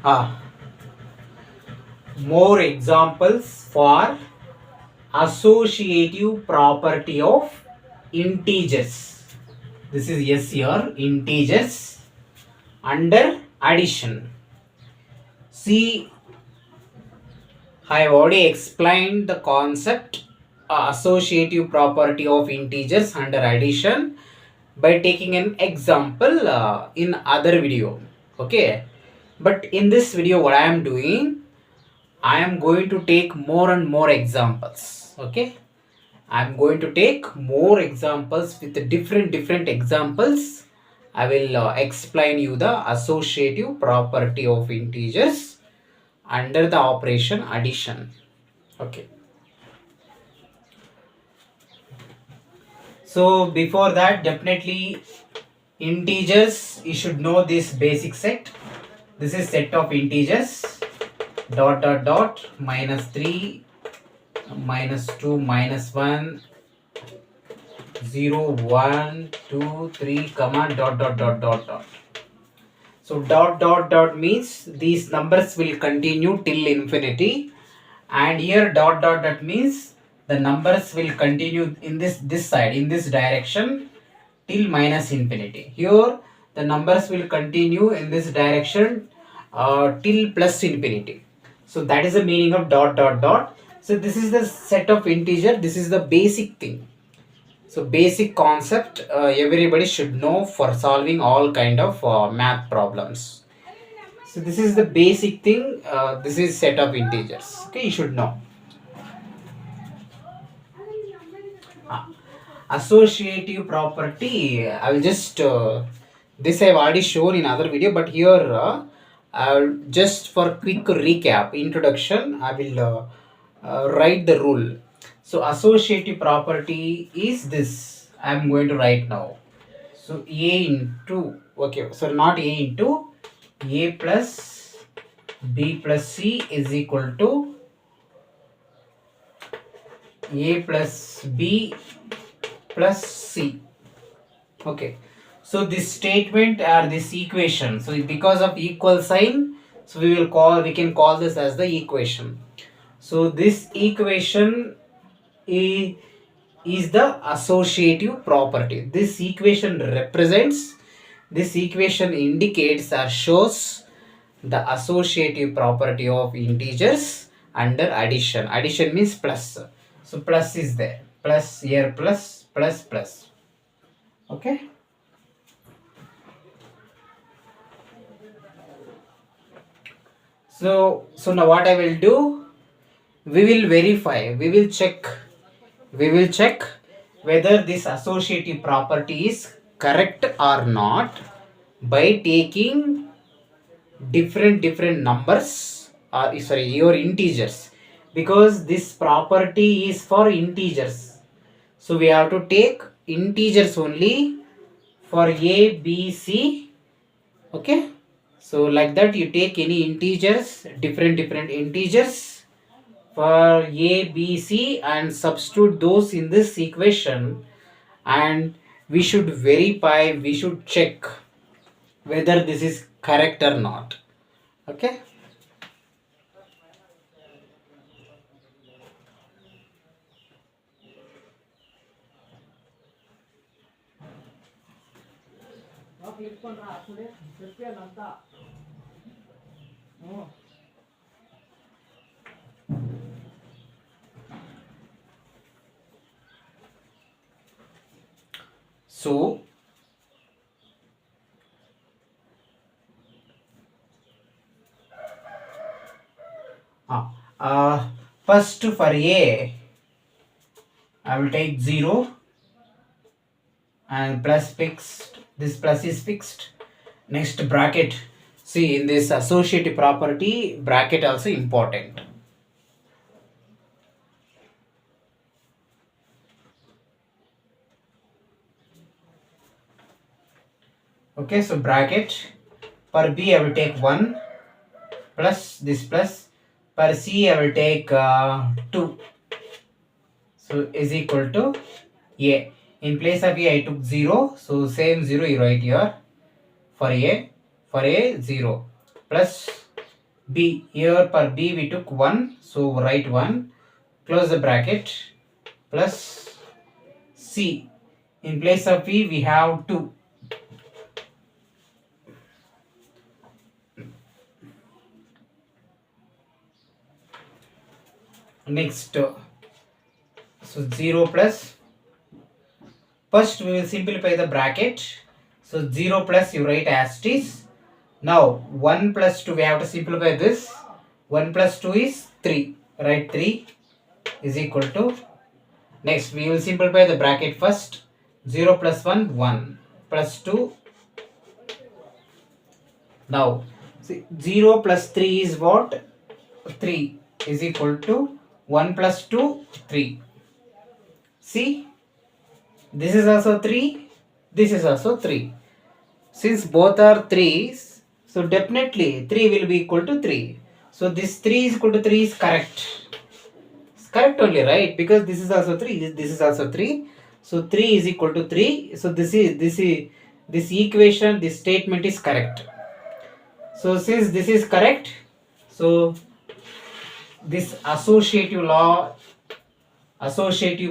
Ah, more examples for associative property of integers. This is yes here, integers under addition. See, I have already explained the concept associative property of integers under addition by taking an example in other video. Okay, but in this video what I am doing, I am going to take more and more examples. Okay, I am going to take more examples with the different examples. I will explain you the associative property of integers under the operation addition. Okay. So before that, definitely integers, you should know this basic set. This is set of integers dot dot dot minus 3 minus 2 minus 1 0 1 2 3 comma dot dot dot dot dot. So dot dot dot means these numbers will continue till infinity, and here dot dot dot means the numbers will continue in this side, in this direction, till minus infinity. Here the numbers will continue in this direction till plus infinity. So that is the meaning of dot dot dot. So this is the set of integer. This is the basic thing. So basic concept everybody should know for solving all kind of math problems. So this is the basic thing. This is set of integers. Okay, you should know. Associative property, I will just this I have already shown in other video, but here just for quick recap introduction I will write the rule. So associative property is this, I am going to write now. So a into, okay, so not a into, a plus b plus c is equal to a plus b plus c. Okay, so this statement or this equation, so because of equal sign, so we can call this as the equation. So this equation is the associative property. This equation represents, this equation indicates or shows the associative property of integers under addition. Addition means plus. So plus is there. Plus here, plus, plus, plus. Okay. So now what I will do, we will verify, we will check whether this associative property is correct or not by taking different numbers or your integers, because this property is for integers. So we have to take integers only for a, b, c. Okay. So like that you take any integers, different integers for a, b, c and substitute those in this equation, and we should verify, we should check whether this is correct or not. Okay. So first for a, I will take 0 and plus fixed, this plus is fixed. Next bracket, see in this associative property bracket also important. Okay, so bracket, per b I will take 1 plus this plus, per c I will take 2, so is equal to a. In place of a I took 0, so same 0 you write here for a 0 plus B. Here for B we took 1, so write 1, close the bracket, plus C. In place of V we have 2. Next, so 0 plus, first we will simplify the bracket, so 0 plus you write as it is. Now 1 plus 2 we have to simplify this, 1 plus 2 is 3, write 3 is equal to, next we will simplify the bracket first, 0 plus 1 1 plus 2. Now see, 0 plus 3 is what? 3 is equal to 1 plus 2 3. See, this is also 3, this is also 3. Since both are 3's, so definitely 3 will be equal to 3. So this 3 is equal to 3 is correct. It's correct only, right? Because this is also 3, this is also 3. So 3 is equal to 3. So this equation, this statement is correct. So since this is correct, so this associative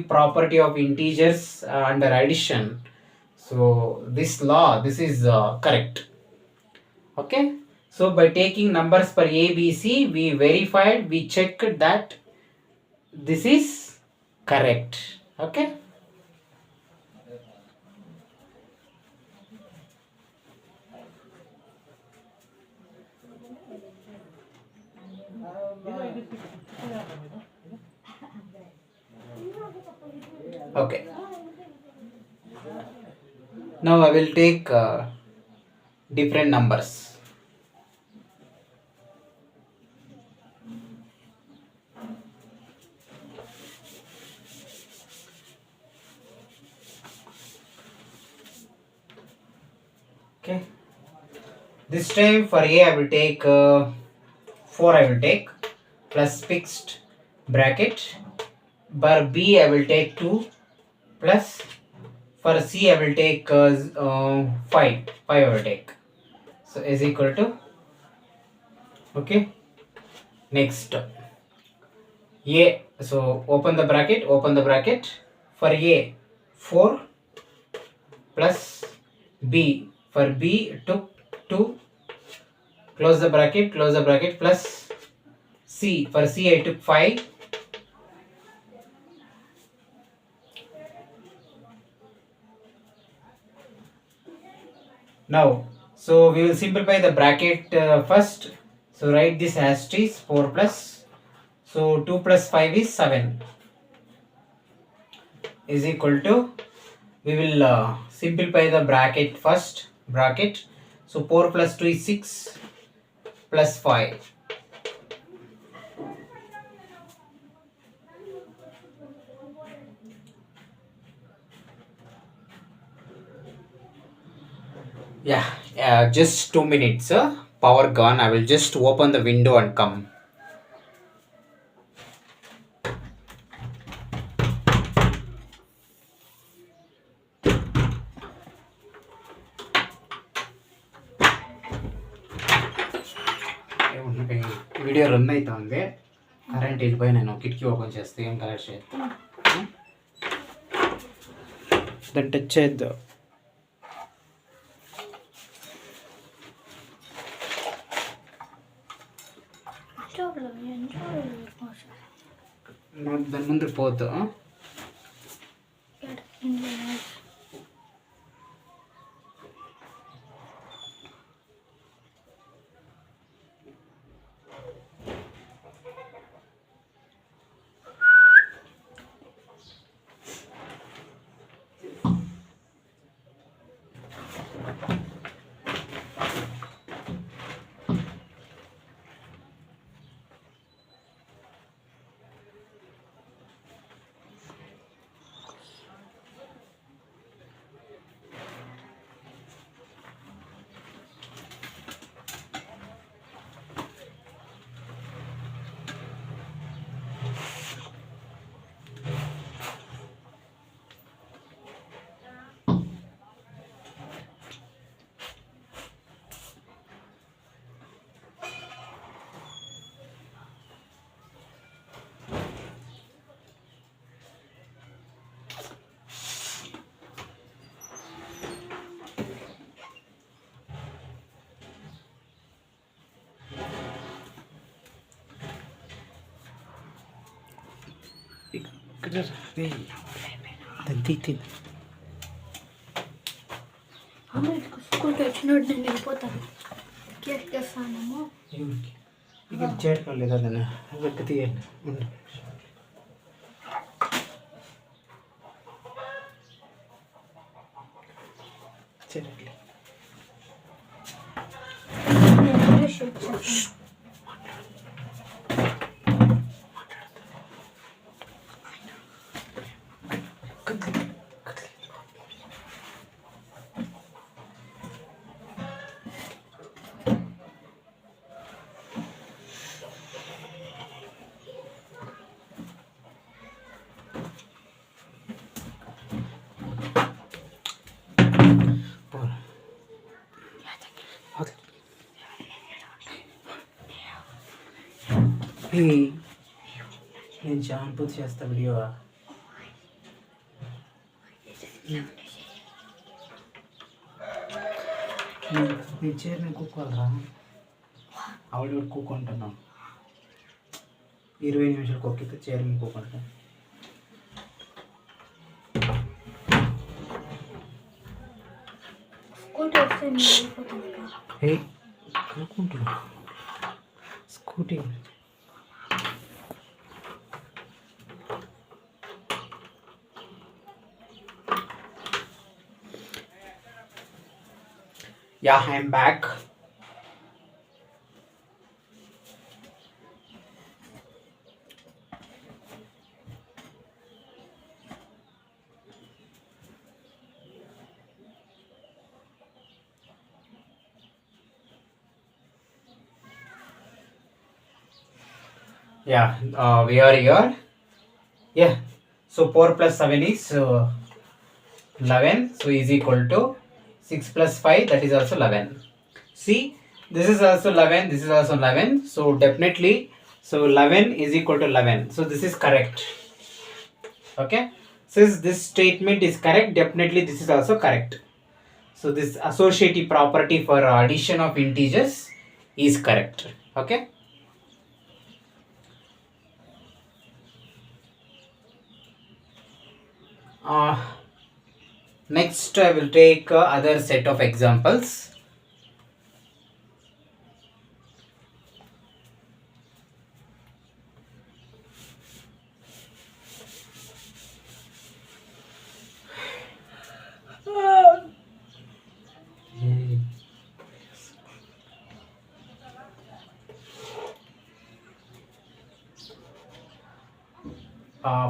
property of integers under addition, so this is correct. Okay, so by taking numbers for A, B, C, we verified, we checked that this is correct. Okay. Okay. Now I will take different numbers. Okay. This time for A I will take 4 I will take plus fixed bracket. For B I will take 2 plus, for C I will take 5 I will take. So is equal to, okay. Next A, so open the bracket, for A 4 plus B, for B took 2, close the bracket plus C, for C I took 5. Now, so we will simplify the bracket first. So write this as it is 4 plus. So 2 plus 5 is 7 is equal to, we will simplify the bracket first. Bracket. So 4 plus 2 is 6 plus 5. Yeah, just 2 minutes. Power gone. I will just open the window and come. Video run అవుతుంది, current వెళ్ళిపోయి నేను కిటికీ open చేస్తే ఏం collect చేద్దాం, దాన్ని touch చేద్దాం. దాని ముందు పోతా. స్కూల్కి వచ్చినట్టు నేను వెళ్ళిపోతాను. కేక్ చేస్తానేమో. ఇక చేరుకోలేదు అదన్నా వెక్కి తీయండి. నేను షాంపూ చేస్తా వీడియో. నీ చీర నేను కూకోవాలరా, ఆవిడ కూకుంటున్నాం. 20 నిమిషాలు కుక్కితే చీర నేను కూకుంటాను. కూకుంటున్నా scooty. Yeah, I'm back. Yeah, we are here. Yeah, so 4 plus 7 is 11. So is equal to 6 plus 5, that is also 11. See, this is also 11, this is also 11. So definitely, so 11 is equal to 11. So this is correct. Okay, since this statement is correct, definitely this is also correct. So this associative property for addition of integers is correct. Okay. Next I will take other set of examples.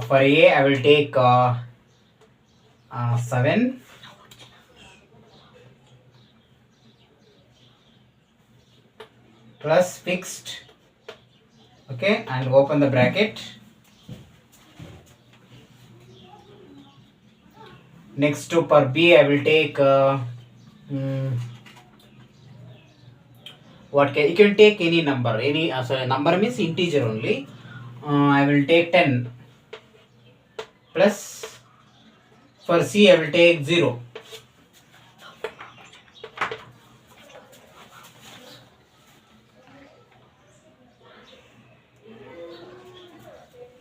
For A I will take 7 plus fixed, okay, and open the bracket. Next to for B I will take you can take any number, sorry, number means integer only. I will take 10 plus for C I will take 0.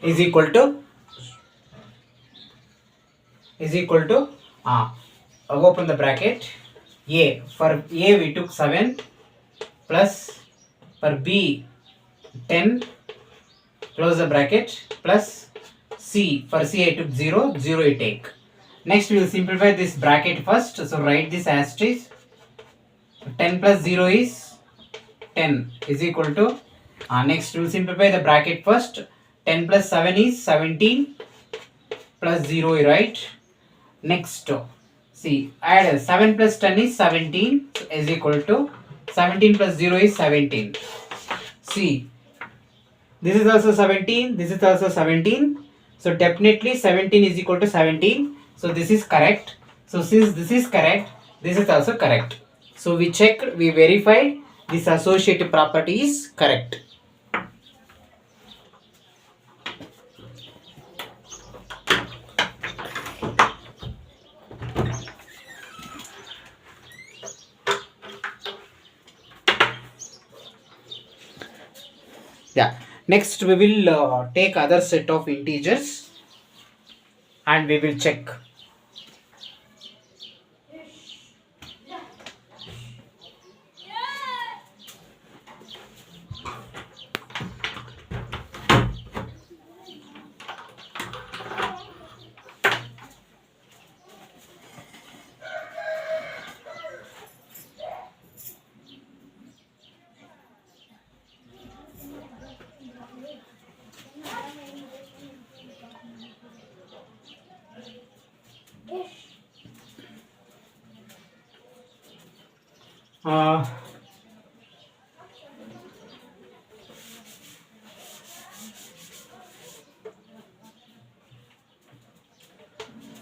Is equal to open the bracket. A, for A we took 7 plus for B 10, close the bracket, plus C, for C I took 0 I take. Next we will simplify this bracket first, so write this asterisk. 10 plus 0 is 10 is equal to next we will simplify the bracket first. 10 plus 7 is 17 plus 0 you write. Next see, add 7 plus 10 is 17 is equal to 17 plus 0 is 17. See, this is also 17, this is also 17. So definitely 17 is equal to 17. So this is correct. So since this is correct, this is also correct. So we checked, we verified this associative property is correct. Yeah, next we will take other set of integers. and we will check. Uh,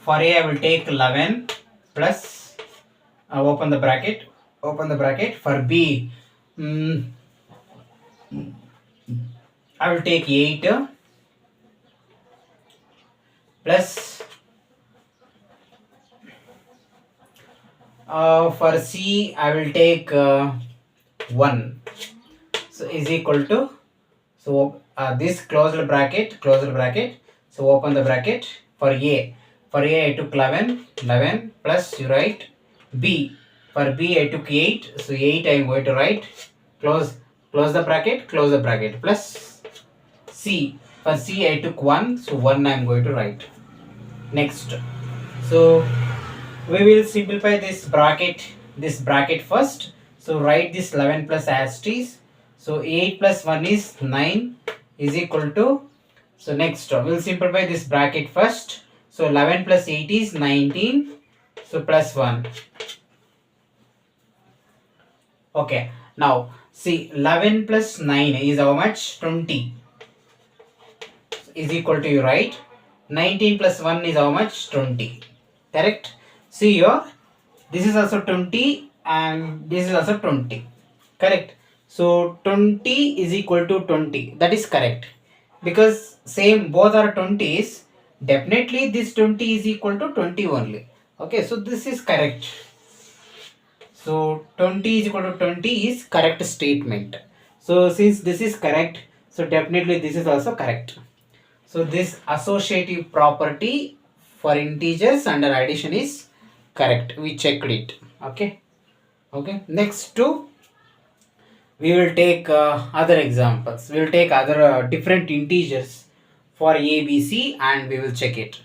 for A, I will take 11 plus, open the bracket. For B, I will take 8 plus, for C, I will take 1. So is equal to, so this closed bracket. So open the bracket. For A, I took 11 plus, you write. B, for B I took 8, so 8 I am going to write. Close the bracket, plus C, for C I took 1, so 1 I am going to write. Next, so we will simplify this bracket first. So write this 11 plus asterisk. So 8 plus 1 is 9 is equal to, so next we will simplify this bracket first. So 11 plus 8 is 19, so plus 1. Okay, now see, 11 plus 9 is how much? 20 is equal to, you write. 19 plus 1 is how much? 20. Correct? See here, this is also 20 and this is also 20. Correct? So 20 is equal to 20. That is correct. Because same, both are 20s. Definitely this 20 is equal to 20 only. Okay, so this is correct. So 20 is equal to 20 is correct statement. So since this is correct, so definitely this is also correct. So this associative property for integers under addition is correct. We checked it. Okay. Next two, we will take other examples. We will take other different integers for A, B, C, and we will check it.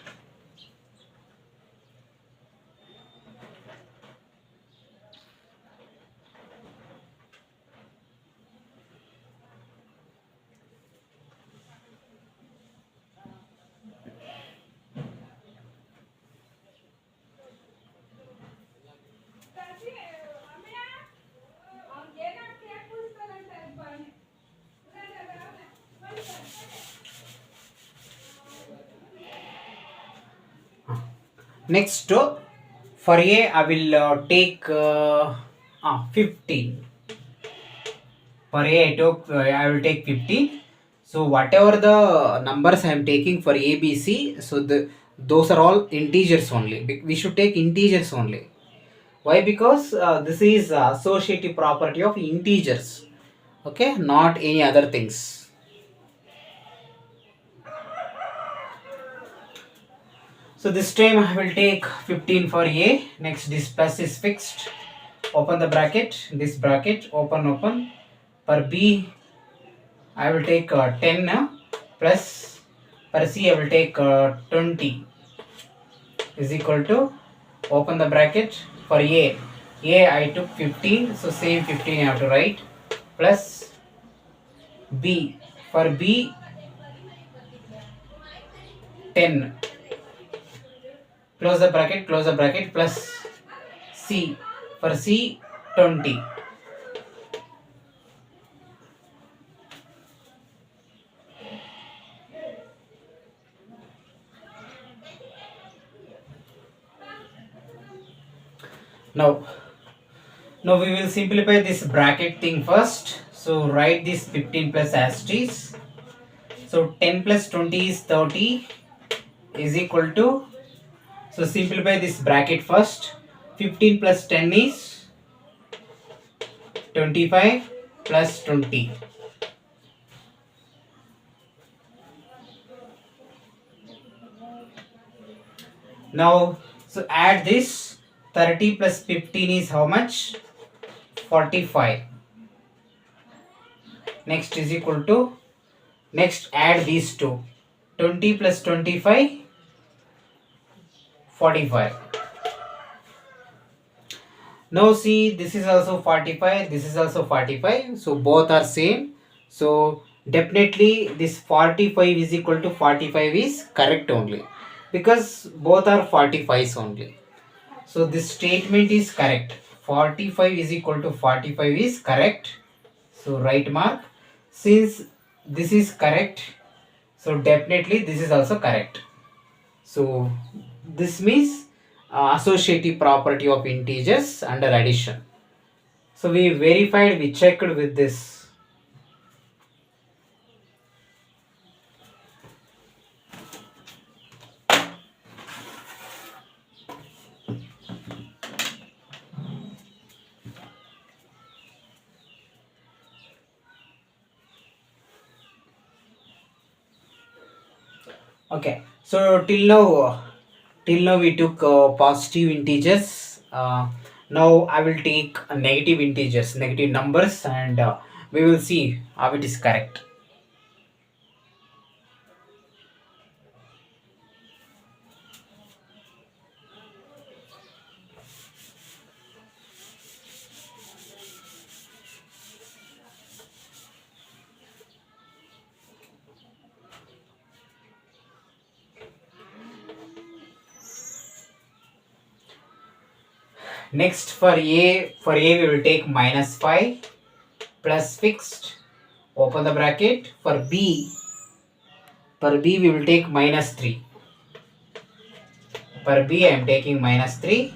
Next, for A, I will take 15. For A, I will take 15. So whatever the numbers I am taking for A, B, C, so those are all integers only. We should take integers only. Why? Because this is associative property of integers. Okay, not any other things. So this time I will take 15 for A. Next, this plus is fixed. Open the bracket. This bracket open. For B, I will take 10 plus. For C, I will take 20 is equal to, open the bracket. For A, I took 15, so same 15 I have to write, plus B, for B 10, close the bracket, plus C, for C 20. Now we will simplify this bracket thing first. So write this 15 plus asterisk. So 10 plus 20 is 30 is equal to, so simplify this bracket first. 15 plus 10 is 25 plus 20. Now, so add this. 30 plus 15 is how much? 45. Next is equal to, next add these two. 20 plus 25, 45. Now see, this is also 45, this is also 45. So both are same. So definitely this 45 is equal to 45 is correct only, because both are 45s only. So this statement is correct. 45 is equal to 45 is correct. So right mark. Since this is correct, so definitely this is also correct. So this means associative property of integers under addition. So we verified, we checked with this. Okay, so till now we took positive integers. Now I will take negative integers, negative numbers, and we will see how it is correct. Next for a we will take minus 5 plus fixed, open the bracket. For b we will take minus 3. For b I am taking minus 3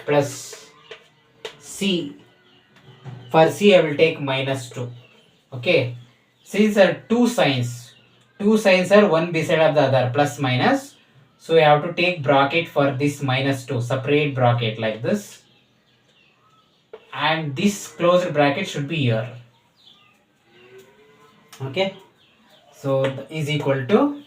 plus c. For c I will take minus 2. Okay, since there are two signs are one beside of the other, plus minus, so we have to take bracket for this minus 2, separate bracket like this, and this closed bracket should be here. Okay, so is equal to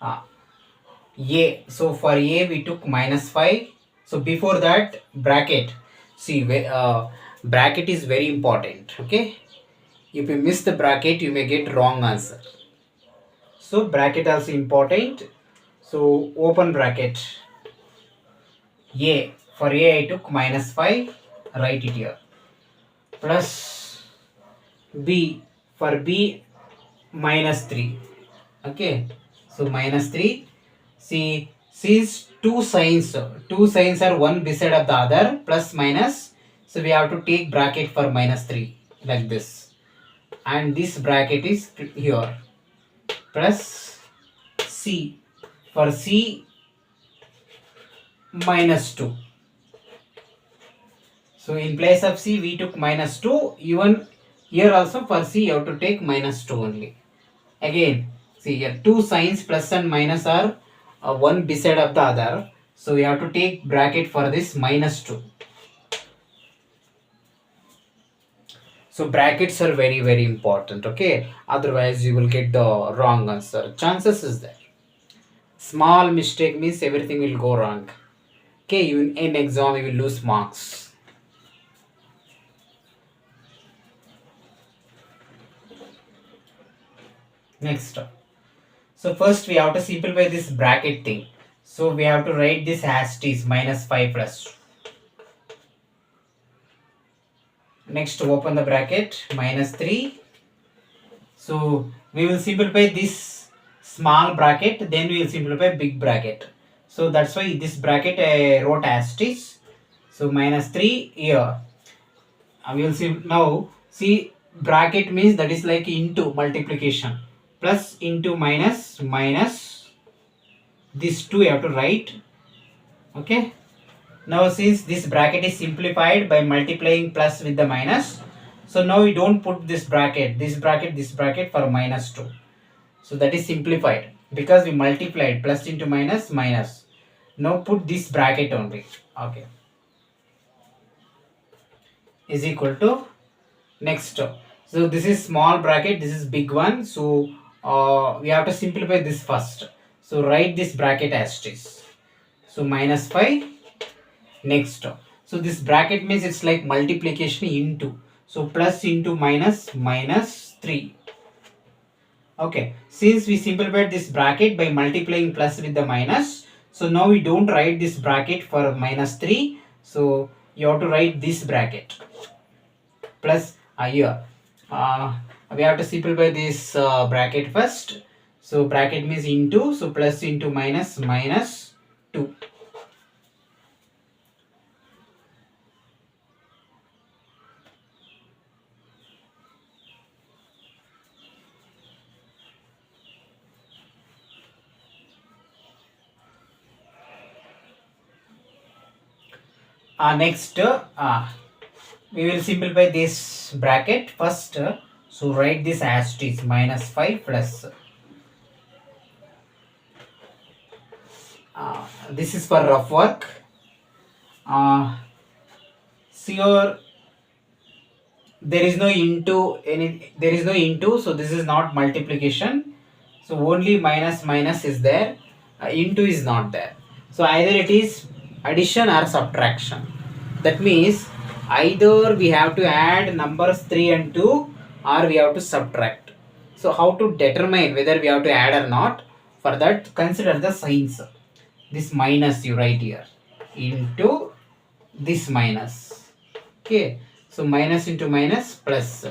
a. So for a we took minus 5. So before that bracket, see bracket is very important. Okay, if you miss the bracket you may get wrong answer. So bracket also important. So open bracket. A, for a I took minus 5, write it here, plus b, for b minus 3. Okay, so minus 3. See, since two signs are one beside of the other, plus minus, so we have to take bracket for minus 3 like this, and this bracket is here, plus c, for c minus 2. So in place of c we took minus 2. Even here also for c you have to take minus 2 only. Again, see here two signs plus and minus are one beside of the other. So we have to take bracket for this minus 2. So brackets are very very important. Okay, otherwise you will get the wrong answer. Chances is there. Small mistake means everything will go wrong. Okay, in exam you will lose marks. Next, so first we have to simplify this bracket thing. So we have to write this as t is minus 5 plus. Next open the bracket, minus 3. So we will simplify this small bracket, then we will simplify big bracket. So that's why this bracket I wrote as t is. So minus 3 here. We will see now. See, bracket means that is like into multiplication, plus into minus minus, this 2 you have to write. Okay, now since this bracket is simplified by multiplying plus with the minus, so now we don't put this bracket for minus 2. So that is simplified because we multiplied plus into minus minus. Now put this bracket only. Okay, is equal to, next, so this is small bracket, this is big one, so we have to simplify this first. So write this bracket as it is. So minus 5 next. So this bracket means it's like multiplication into. So plus into minus minus 3. Okay, since we simplified this bracket by multiplying plus with the minus, so now we don't write this bracket for minus 3. So you have to write this bracket plus here. We have to simplify this bracket first. So bracket means into, so plus into minus minus 2. Next, we will simplify this bracket first. So write this as it is minus 5 plus. This is for rough work. So your there is no into, so this is not multiplication. So only minus minus is there. Into is not there. So either it is addition or subtraction. That means either we have to add numbers 3 and 2 or we have to subtract. So how to determine whether we have to add or not? For that, consider the signs. This minus you write here into this minus. Okay, so minus into minus plus.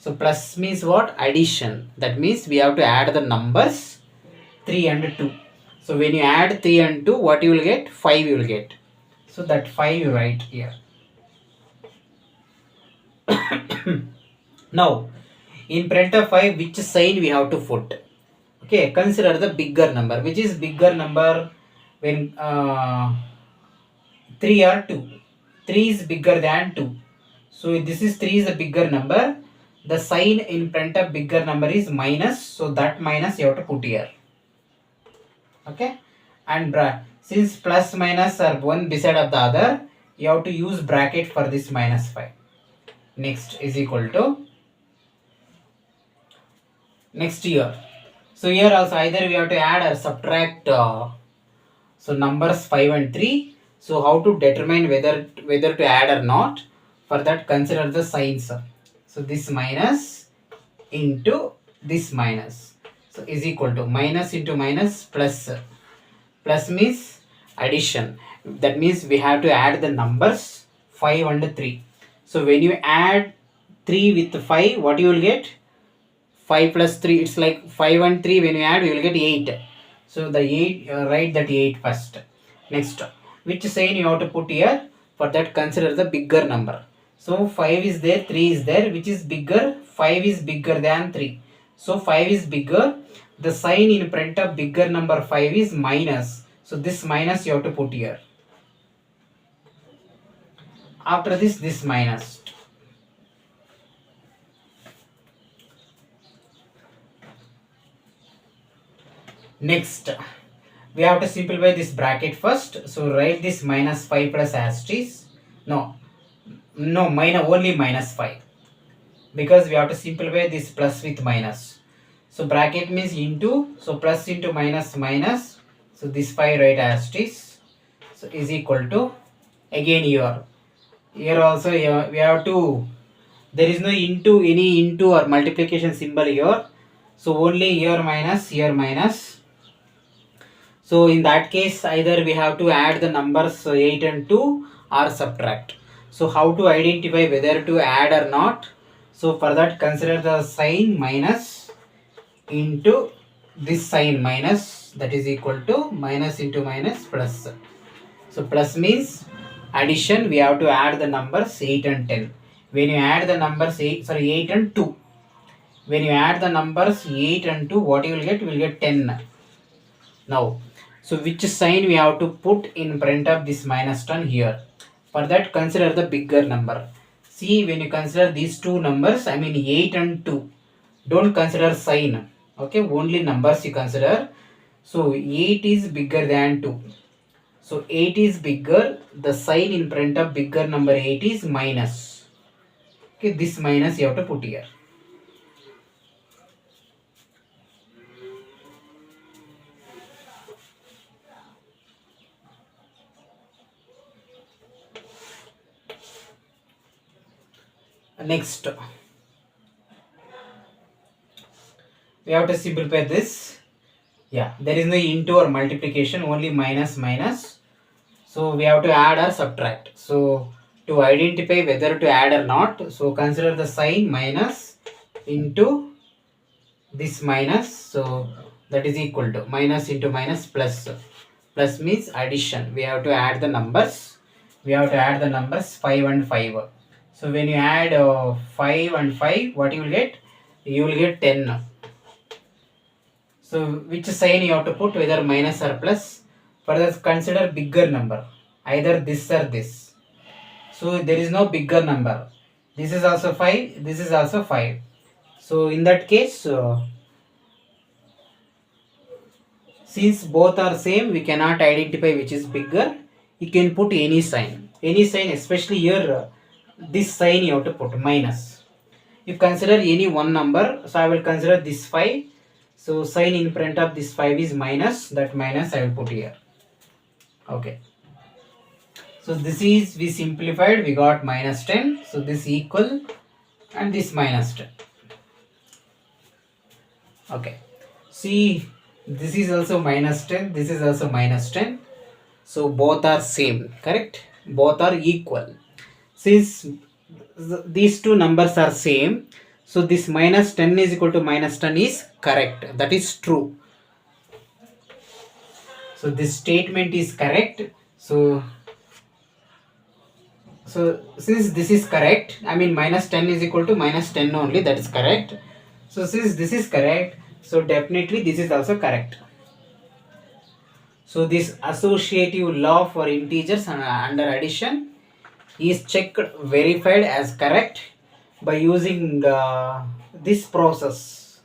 So plus means what? Addition. That means we have to add the numbers 3 and 2. So when you add 3 and 2, what you will get? 5 you will get. So that 5 you write here. Now, in front of 5, which sign we have to put? Okay, consider the bigger number. Which is bigger number when 3 or 2? 3 is bigger than 2. So this is 3 is a bigger number. The sign in front of bigger number is minus. So that minus you have to put here. Okay, and since plus minus are one beside of the other, you have to use bracket for this minus 5. Next is equal to next here. So here also either we have to add or subtract. So numbers 5 and 3. So how to determine whether to add or not? For that, consider the signs. So this minus into this minus. So is equal to minus into minus plus. Plus means addition. That means we have to add the numbers 5 and 3. So when you add 3 with 5, what you will get? 5 plus 3, it's like 5 and 3 when you add, you will get 8. So the 8, write that 8 first. Next, which sign you have to put here? For that, consider the bigger number. So 5 is there, 3 is there. Which is bigger? 5 is bigger than 3. So 5 is bigger. The sign in front of bigger number 5 is minus. So this minus you have to put here. After this minus. Next, we have to simplify this bracket first. So write this minus 5 plus as it is. No, minus, only minus 5. Because we have to simplify this plus with minus. So bracket means into. So plus into minus minus. So this 5 write as it is. So is equal to, again here. Here also we have to, there is no into, any into or multiplication symbol here. So only here minus, here minus. So in that case, either we have to add the numbers 8 and 2 or subtract. So how to identify whether to add or not? So for that, consider the sign minus into this sign minus, that is equal to minus into minus plus. So plus means addition, we have to add the numbers 8 and 10. When you add the numbers 8 and 2. When you add the numbers 8 and 2, what you will get? You will get 10. Now, so which sign we have to put in front of this minus 10 here? For that, consider the bigger number. See, when you consider these two numbers, I mean 8 and 2. Don't consider sign. Okay, only numbers you consider. So 8 is bigger than 2. So 8 is bigger. The sign in front of bigger number 8 is minus. Okay, this minus you have to put here. Next, we have to simplify this. Yeah, there is no into or multiplication, only minus minus. So we have to add or subtract. So to identify whether to add or not, so consider the sign minus into this minus. So that is equal to minus into minus plus. Plus means addition. We have to add the numbers. We have to add the numbers 5 and 5. So when you add 5 and 5, what you will get? You will get 10. So which sign you have to put, whether minus or plus. Further consider bigger number, either this or this. So there is no bigger number. This is also 5, this is also 5. So in that case, since both are same, we cannot identify which is bigger. You can put any sign. Any sign, especially here, this sign you have to put minus. You consider any one number, so I will consider this 5. So sign in front of this 5 is minus, that minus I will put here. Okay. So this is, we simplified, we got minus 10. So this equal and this minus 10. Okay. See, this is also minus 10, this is also minus 10. So both are same, correct? Both are equal. Since these two numbers are same, so this minus 10 is equal to minus 10 is correct. That is true. So this statement is correct. So since this is correct, I mean minus 10 is equal to minus 10 only, that is correct. So since this is correct, so definitely this is also correct. So this associative law for integers under addition is checked, verified as correct by using this process,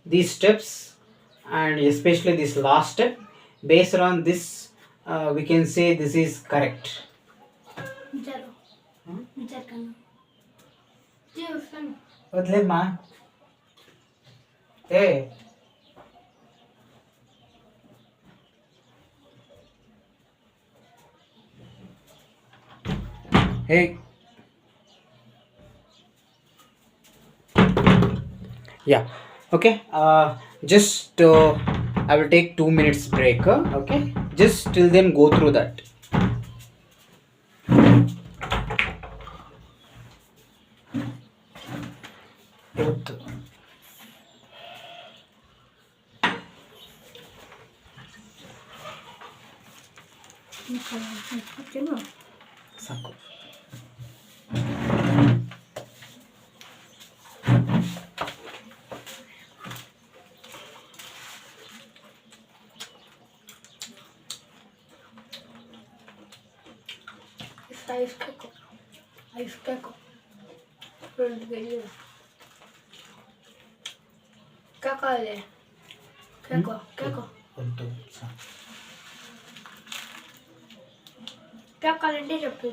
these steps, and especially this last step. Based on this, we can say this is correct. వదిలేమ్మా ఏ hey, yeah, okay, just I will take 2 minutes break. Okay, just till then go through that. ಸಾಕು. Ice coco. Ice coco. Cacale. Coco. Coco. Cacale అంటే చెప్పు.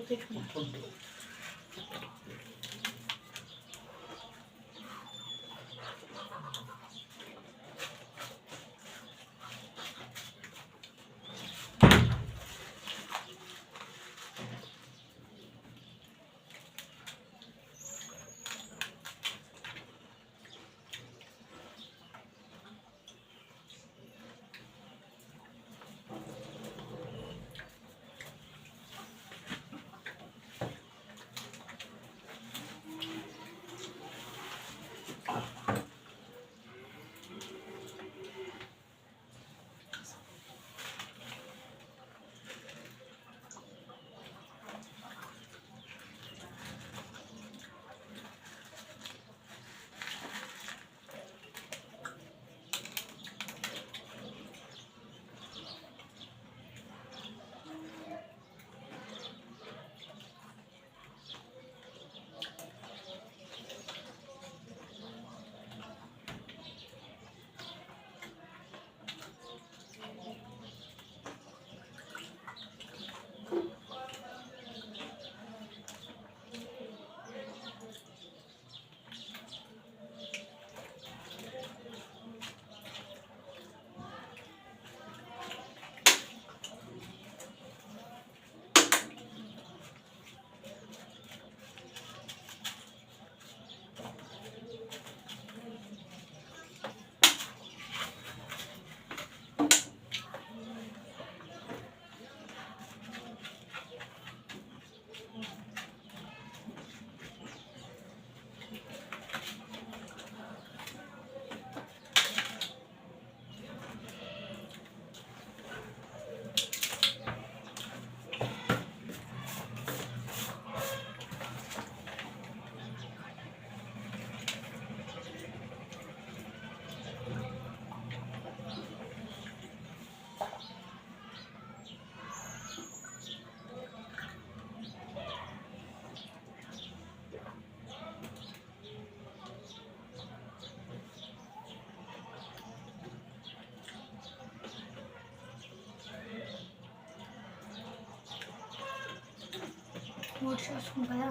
Mode చేసుకుని కదా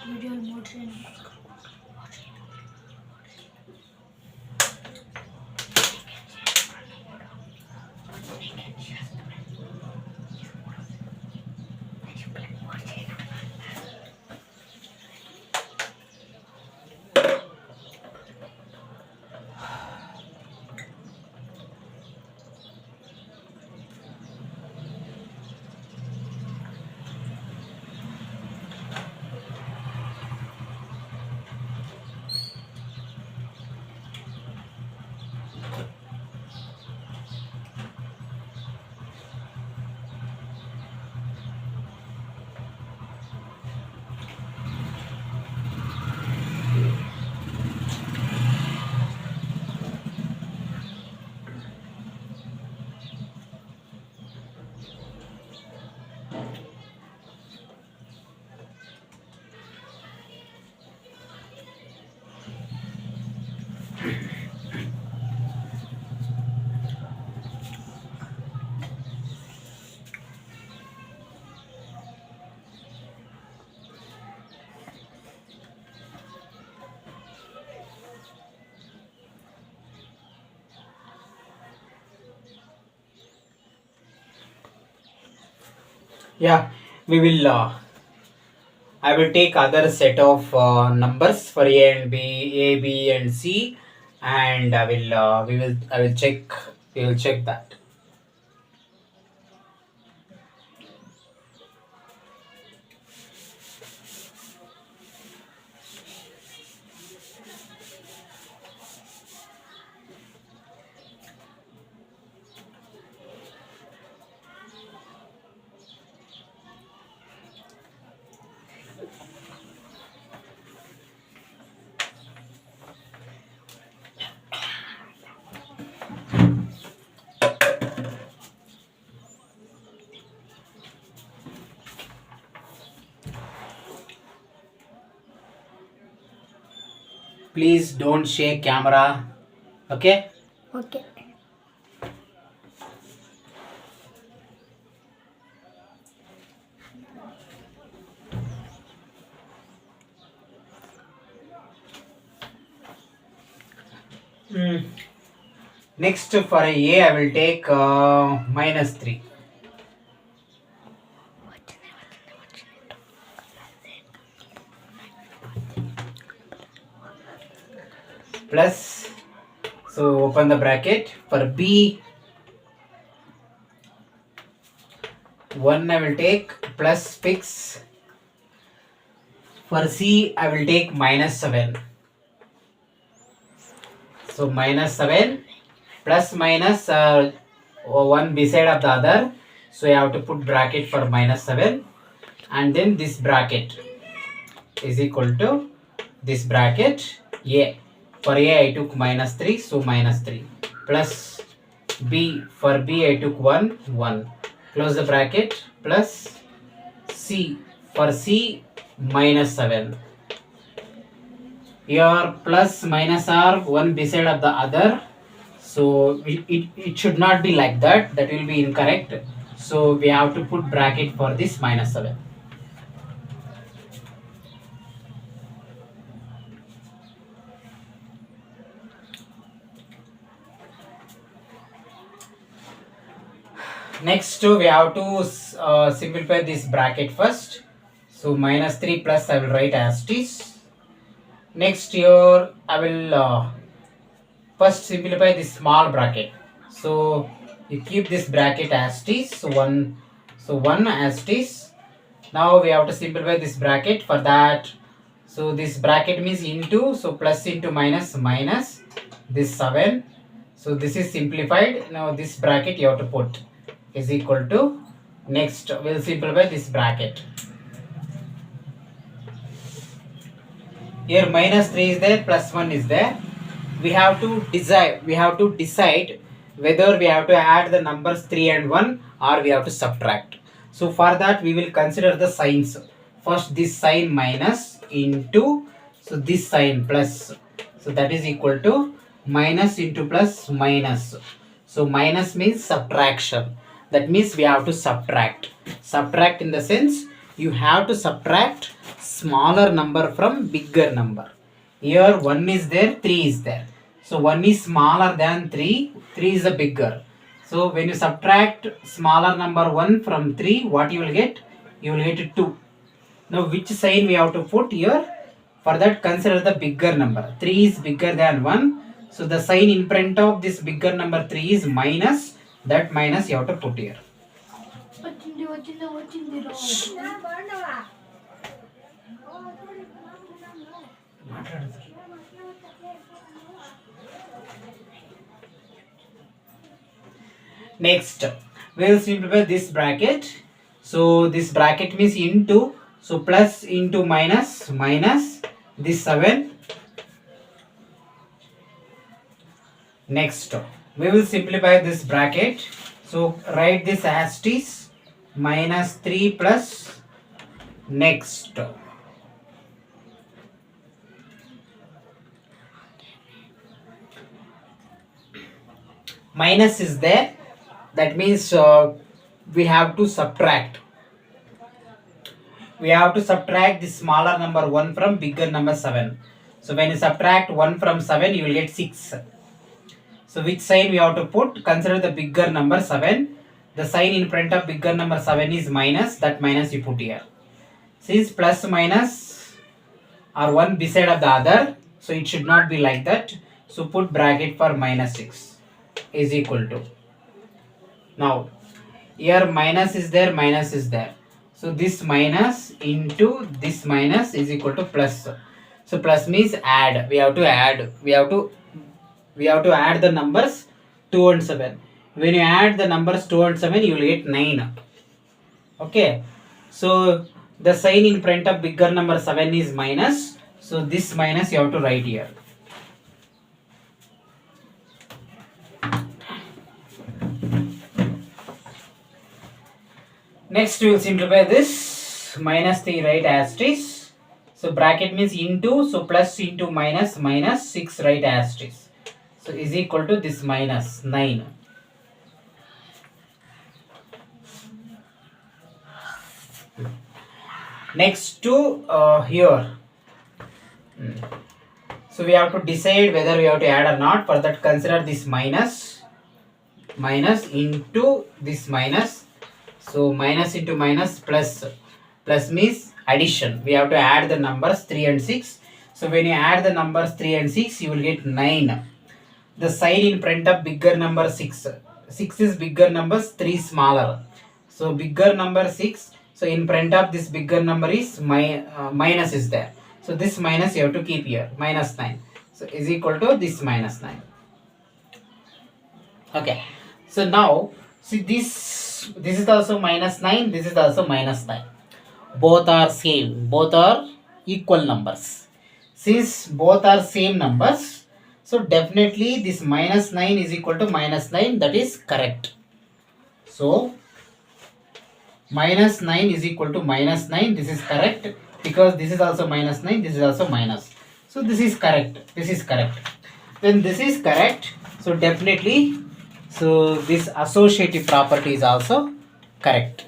video mode చేయండి. Yeah, we will. I will take other set of numbers for A and B, A, B, and C, and I will. I will check. We will check that. Please don't shake camera. Okay. Okay. Next for A, I will take -3. Plus, so open the bracket. For B, 1 I will take plus fix. For C, I will take -7. So -7 plus minus one beside of the other. So you have to put bracket for -7, and then this bracket is equal to this bracket A. For A I took -3, so -3 plus B. For B I took 1, 1. Close the bracket plus C. For C -7. Here plus minus are one beside of the other. So it should not be like that. That will be incorrect. So we have to put bracket for this -7. Next we have to simplify this bracket first. So -3 plus I will write as it is. Next here I will first simplify this small bracket. So you keep this bracket as it is. So 1 as it is. Now we have to simplify this bracket. For that, so this bracket means into, so plus into minus, minus this 7. So this is simplified. Now this bracket you have to put is equal to, next we'll simplify this bracket. Here -3 is there, plus 1 is there. We have to decide whether we have to add the numbers 3 and 1 or we have to subtract. So for that we will consider the signs. First this sign minus into, so this sign plus. So that is equal to minus into plus minus. So minus means subtraction. That means we have to subtract. Subtract in the sense you have to subtract smaller number from bigger number. Here 1 is there, 3 is there. So 1 is smaller than 3, 3 is the bigger. So when you subtract smaller number 1 from 3, what you will get? You will get 2. Now which sign we have to put here? For that consider the bigger number. 3 is bigger than 1. So the sign in front of this bigger number 3 is minus. That minus you have to put here. Next, we will simplify this bracket. So this bracket means into. So plus into minus, minus this 7. Next, we will simplify this bracket. So write this as it is minus 3 plus next. Minus is there. That means we have to subtract. We have to subtract the smaller number 1 from bigger number 7. So when you subtract 1 from 7, you will get 6. So which sign we have to put? Consider the bigger number 7. The sign in front of bigger number 7 is minus. That minus you put here. Since plus minus are one beside of the other, so it should not be like that. So put bracket for minus 6 is equal to. Now here minus is there, minus is there. So this minus into this minus is equal to plus. So plus means add. We have to add. We have to add the numbers 2 and 7. When you add the numbers 2 and 7, you will get 9. Okay. So the sign in front of bigger number 7 is minus. So this minus you have to write here. Next we will simplify this. Minus 3 write as it is. So bracket means into. So plus into minus, minus 6 write as it is. So is equal to this minus 9. Next to here. So we have to decide whether we have to add or not. For that consider this minus. Minus into this minus. So minus into minus plus. Plus means addition. We have to add the numbers 3 and 6. So when you add the numbers 3 and 6, you will get 9. The sign in front of bigger number 6. 6 is bigger numbers, 3 smaller. So bigger number 6. So in front of this bigger number is minus is there. So this minus you have to keep here. Minus 9. So is equal to this minus 9. Okay. So now see this is also minus 9. This is also minus 9. Both are same. Both are equal numbers. Since both are same numbers, so definitely this minus 9 is equal to minus 9. That is correct. So minus 9 is equal to minus 9. This is correct because this is also minus 9. This is also minus. So this is correct. This is correct. Then this is correct. So definitely, so this associative property is also correct.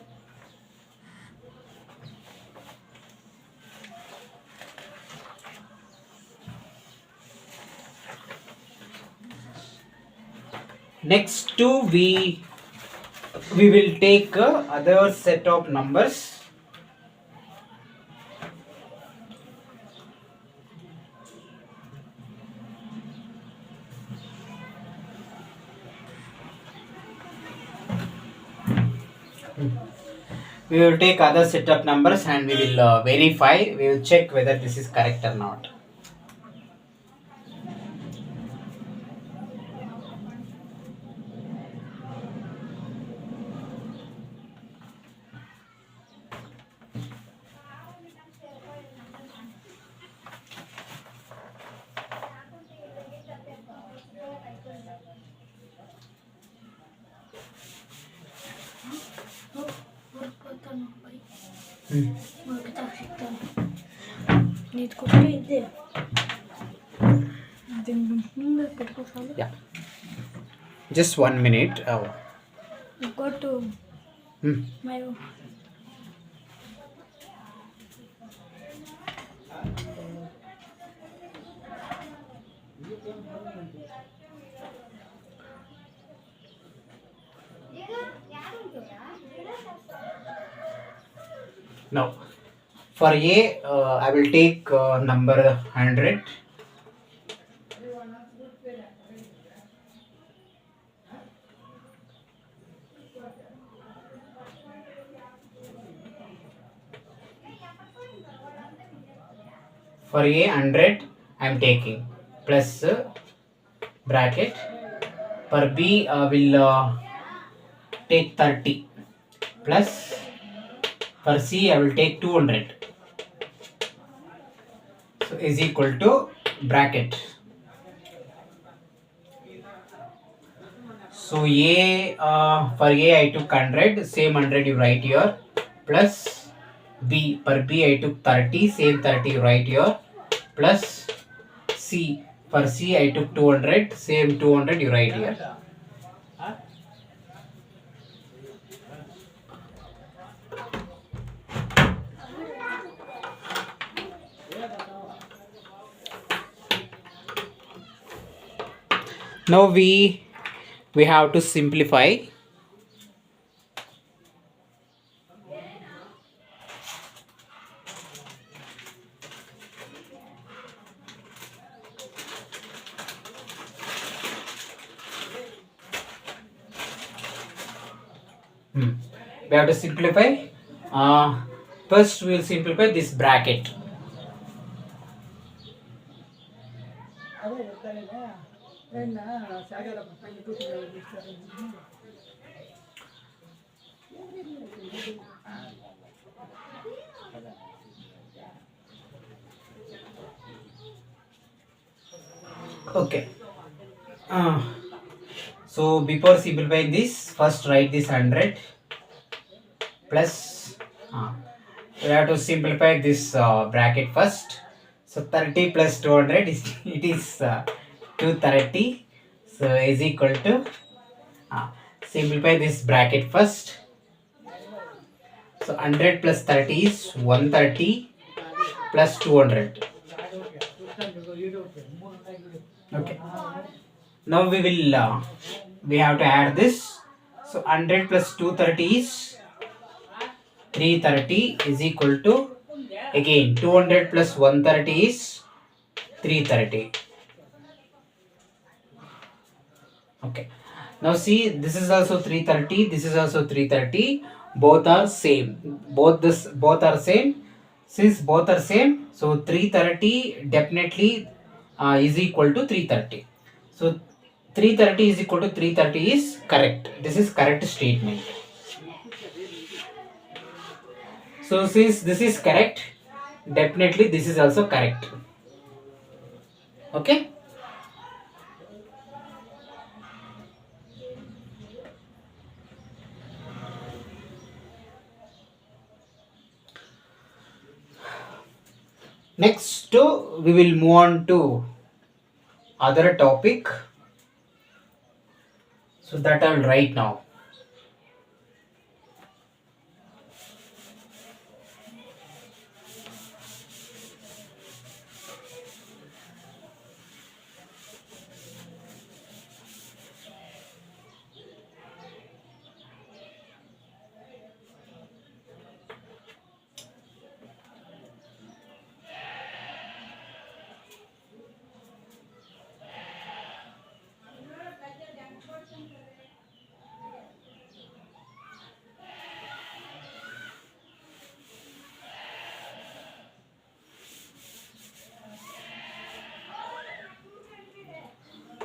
Next to we will take other set of numbers. We will take other set of numbers and we will verify. We will check whether this is correct or not. Yeah. Just 1 minute. Go to my room. Now for A, I will take number 100. For A 100 I am taking plus bracket. For B will take 30 plus. For C I will take 200. So is equal to bracket. So A for A I took 100, same 100 you write here, plus B, for B I took 30, same 30 you write here, plus C, for C I took 200, same 200 you write here. Now we have to simplify. We have to simplify. First we will simplify this bracket. Okay. So before simplifying this, first write this 100 plus. We have to simplify this bracket first. So 30 plus 200 is it is 230. So is equal to simplify this bracket first. So 100 plus 30 is 130 plus 200. Okay. Now we have to add this. So 100 plus 230 is 330 is equal to, again 200 plus 130 is 330. Okay. Now see, this is also 330, this is also 330. Both are same. Both are same. Since both are same, so 330 definitely is equal to 330. So 330 is equal to 330 is correct. This is correct statement. So since this is correct, definitely this is also correct. Okay. Next we will move on to other topic. So that I will write now.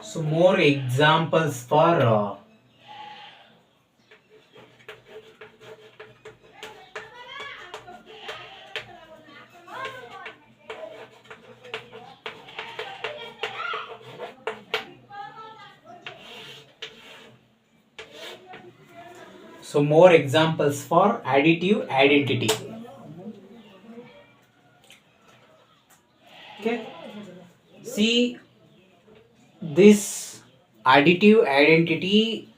So more examples for additive identity. Okay. See, this additive identity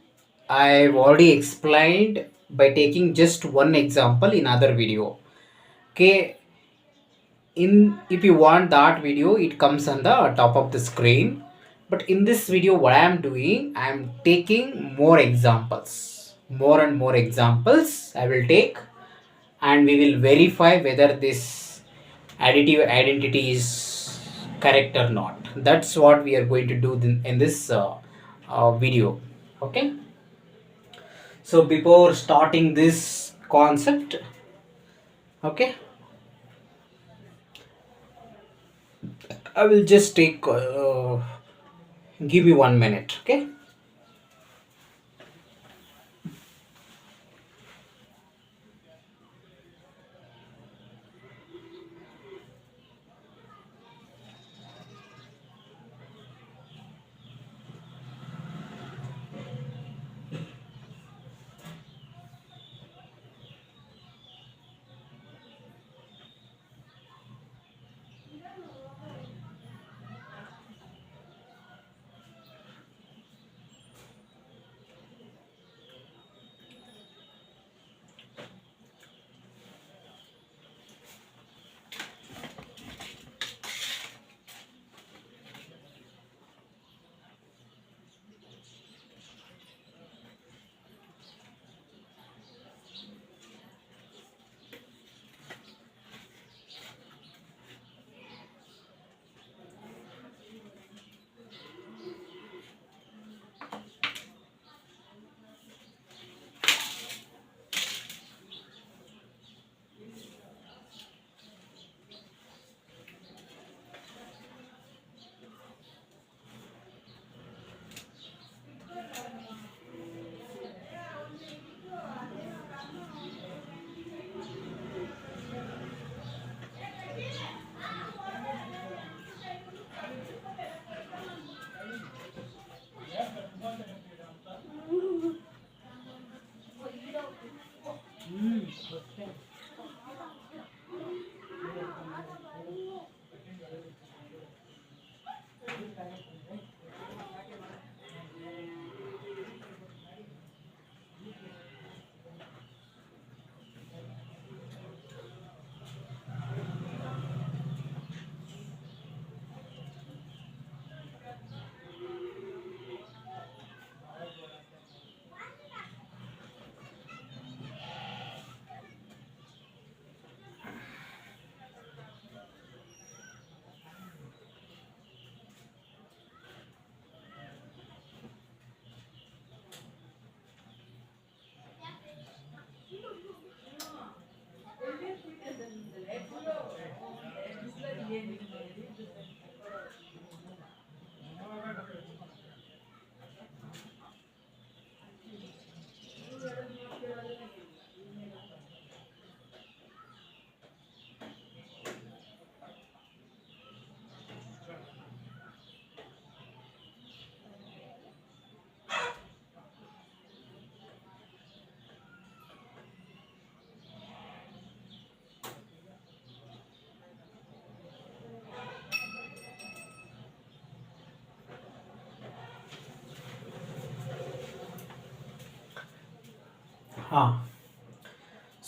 I have already explained by taking just one example in other video. Okay. If you want that video, it comes on the top of the screen. But in this video, what I am doing, I am taking more examples. More and more examples I will take, and we will verify whether this additive identity is correct or not. That's what we are going to do in this video. Okay, so before starting this concept, okay, I will just take give me 1 minute. Okay.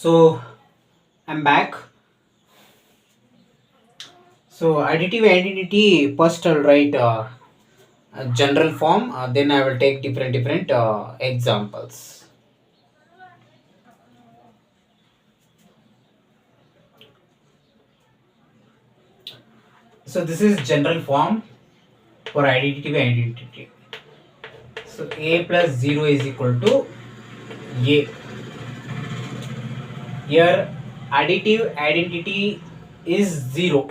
So I'm back. So additive identity, first I'll write a general form, then I will take different examples. So this is general form for additive identity. So a plus 0 is equal to a. Here additive identity is 0.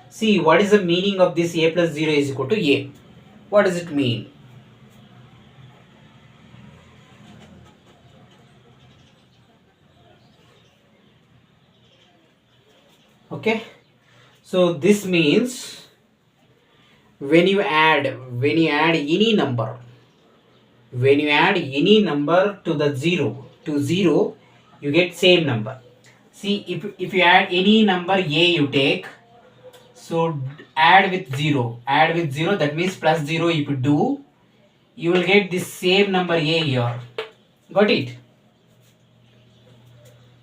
See, what is the meaning of this a plus 0 is equal to a? What does it mean? Okay, so this means when you add any number, to the 0 you get same number. See, if you add any number a you take, so add with 0, that means plus 0 if you do, you will get this same number a here. Got it?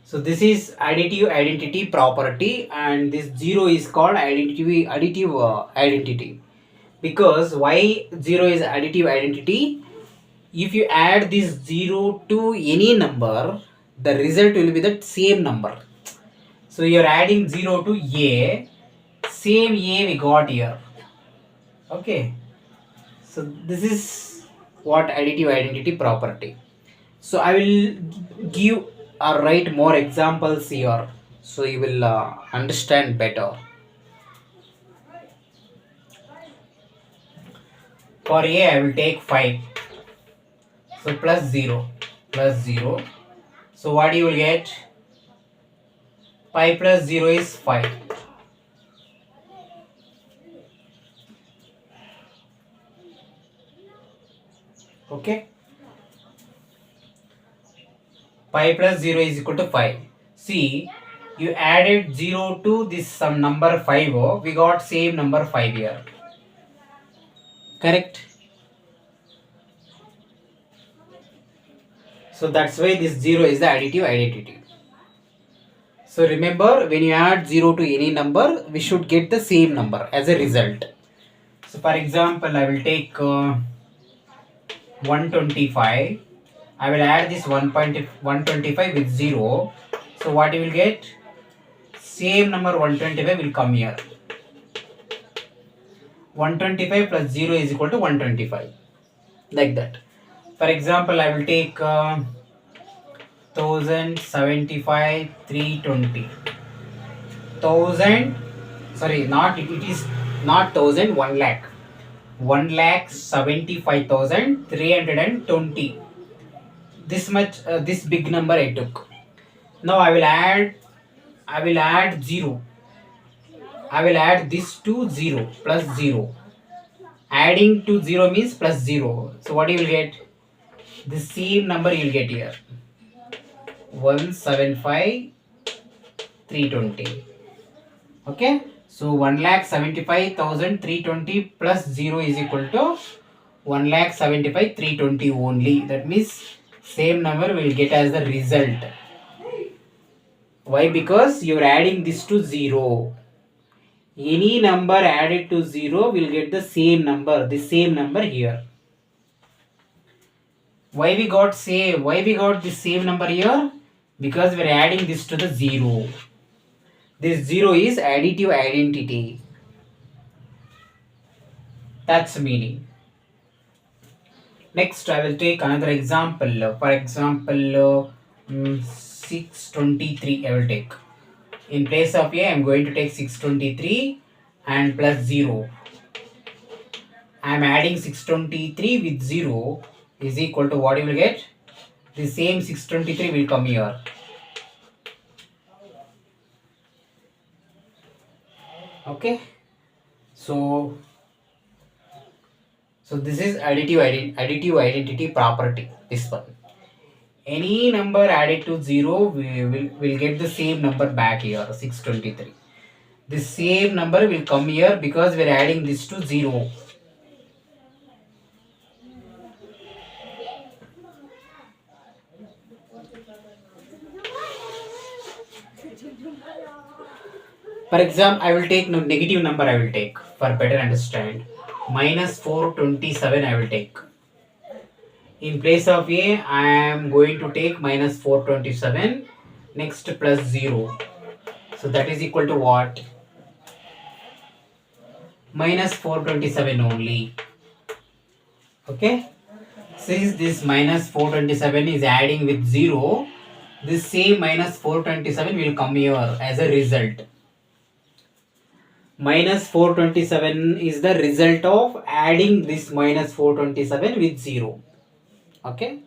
So this is additive identity property, and this 0 is called additive identity. Because why 0 is additive identity? If you add this 0 to any number, the result will be the same number. So you're adding 0 to A, same A we got here. Okay. So this is what additive identity property. So I will give or write more examples here, so you will understand better. For A I will take 5. So plus 0, plus 0. So what you will get? 5 plus 0 is 5. Okay. 5 plus 0 is equal to 5. See, you added 0 to this some number 5. Oh, we got same number 5 here. Correct? So that's why this 0 is the additive identity. So remember, when you add 0 to any number, we should get the same number as a result. So for example, I will take 125. I will add this 125 with 0. So what you will get? Same number 125 will come here. 125 plus 0 is equal to 125. Like that. For example, I will take 1075 320. 1000, sorry, not it is not 1000, 1 lakh. 1,75,320. This much, this big number I took. Now I will add 0. I will add this to 0 plus 0. Adding to 0 means plus 0. So what you will get? The same number you will get here. 175,320. Okay. So 1,75,320 plus 0 is equal to 1,75,320 only. That means same number will get as the result. Why? Because you are adding this to 0. Any number added to 0 will get the same number. The same number here. Why we got the same number here? Because we are adding this to the 0. This 0 is additive identity. That's the meaning. Next, I will take another example. For example, 623 I will take. In place of A, I am going to take 623 and plus 0. I am adding 623 with 0 is equal to what you will get? The same 623 will come here. Okay. So this is additive identity property. This one. Any number added to 0 will get the same number back here, 623. The same number will come here because we are adding this to 0. For example, I will take negative number I will take for better understand. Minus 427 I will take. In place of A, I am going to take minus 427. Next plus 0. So that is equal to what? Minus 427 only. Okay. Since this minus 427 is adding with 0, this same minus 427 will come here as a result. Minus 427 is the result of adding this minus 427 with 0. Okay.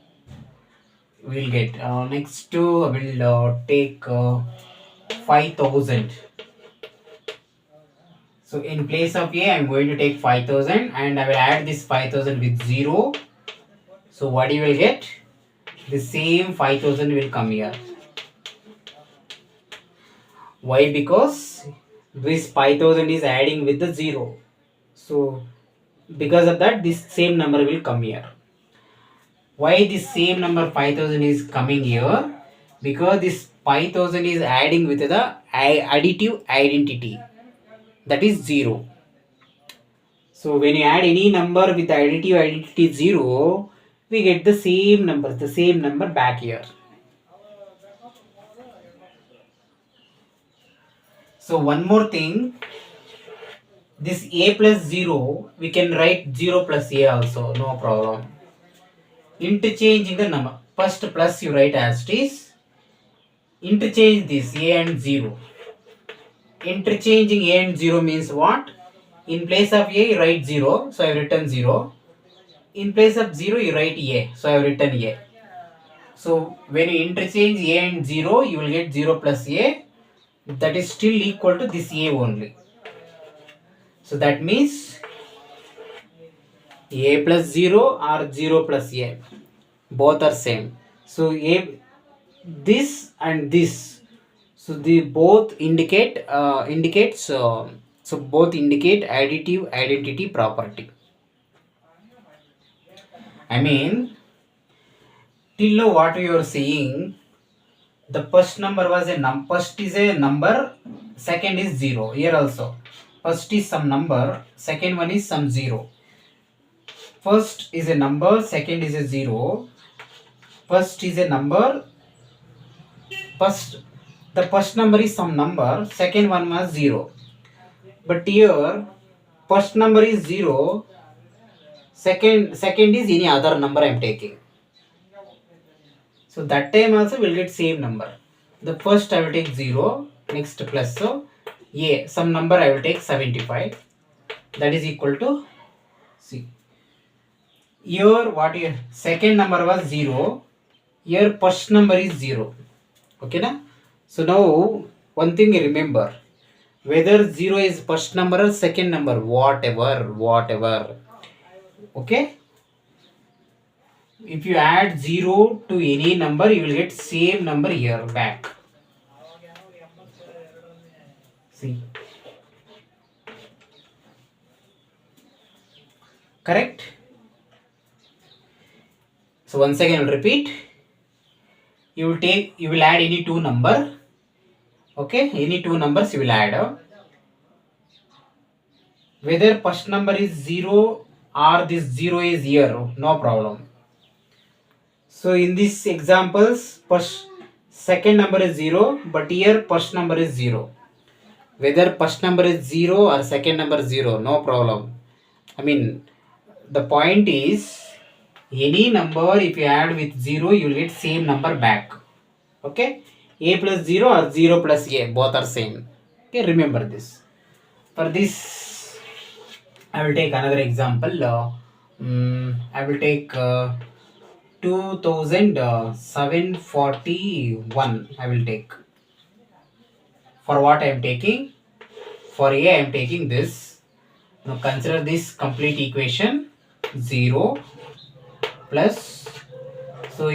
We will get next to I will take 5,000. So in place of A, I am going to take 5,000 and I will add this 5,000 with 0. So what you will get? The same 5,000 will come here. Why? Because this 5,000 is adding with the 0. So because of that, this same number will come here. Why this same number 5,000 is coming here? Because this 5,000 is adding with the additive identity. That is 0. So when you add any number with the additive identity 0, we get the same number back here. So one more thing, this a plus 0, we can write 0 plus a also, no problem. Interchanging the number, first plus you write as it is, interchange this a and 0. Interchanging a and 0 means what? In place of a you write 0, so I have written 0. In place of 0 you write a, so I have written a. So when you interchange a and 0, you will get 0 plus a, that is still equal to this a only. So that means a plus 0 or 0 plus a, both are same. So a, this and this, so they both indicate so both indicate additive identity property. I mean, till now what you are seeing, the first number was a first is a number, second is 0. Here also first is some number, second one is some 0. First is a number, second is a 0. First is a number, the first number is some number, second one was 0. But here first number is 0, second is any other number I am taking. So that time also we'll get same number. The first I will take 0, next plus, so a, some number I will take 75, that is equal to C. Here what your second number was 0, here first number is 0. Okay na? So now one thing remember, whether 0 is first number or second number, whatever. Okay? If you add 0 to any number, you will get same number here back. See? Correct? So once again I will repeat. You will add any two number. Okay? Any two numbers you will add. Whether first number is 0 or this 0 is here, no problem. So in these examples, second number is 0, but here first number is 0. Whether first number is 0 or second number is 0, no problem. I mean, the point is, any number if you add with 0, you will get same number back. Okay? A plus 0 or 0 plus a, both are same. Okay, remember this. For this, I will take another example. I will take 2741. I will take. For what I am taking? For a I am taking this. Now consider this complete equation. 0 plus, so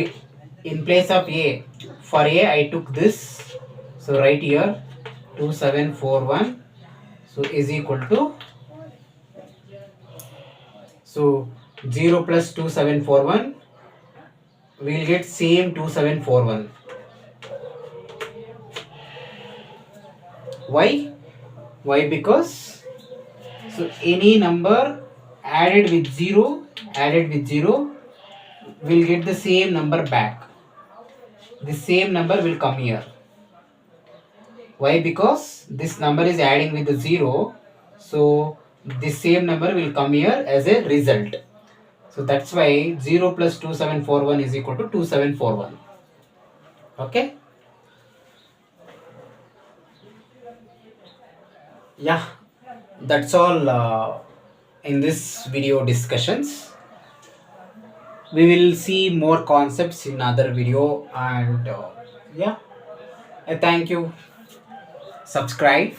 in place of a, for a I took this, so right here 2741, so is equal to, so 0 plus 2741, we will get same 2741. Why? Because, so any number added with 0 will get the same number back. The same number will come here. Why? Because this number is adding with the 0, so this same number will come here as a result. So that's why 0 plus 2741 is equal to 2741. Okay? Yeah, that's all in this video discussions. We will see more concepts in other video, and yeah, I thank you. Subscribe.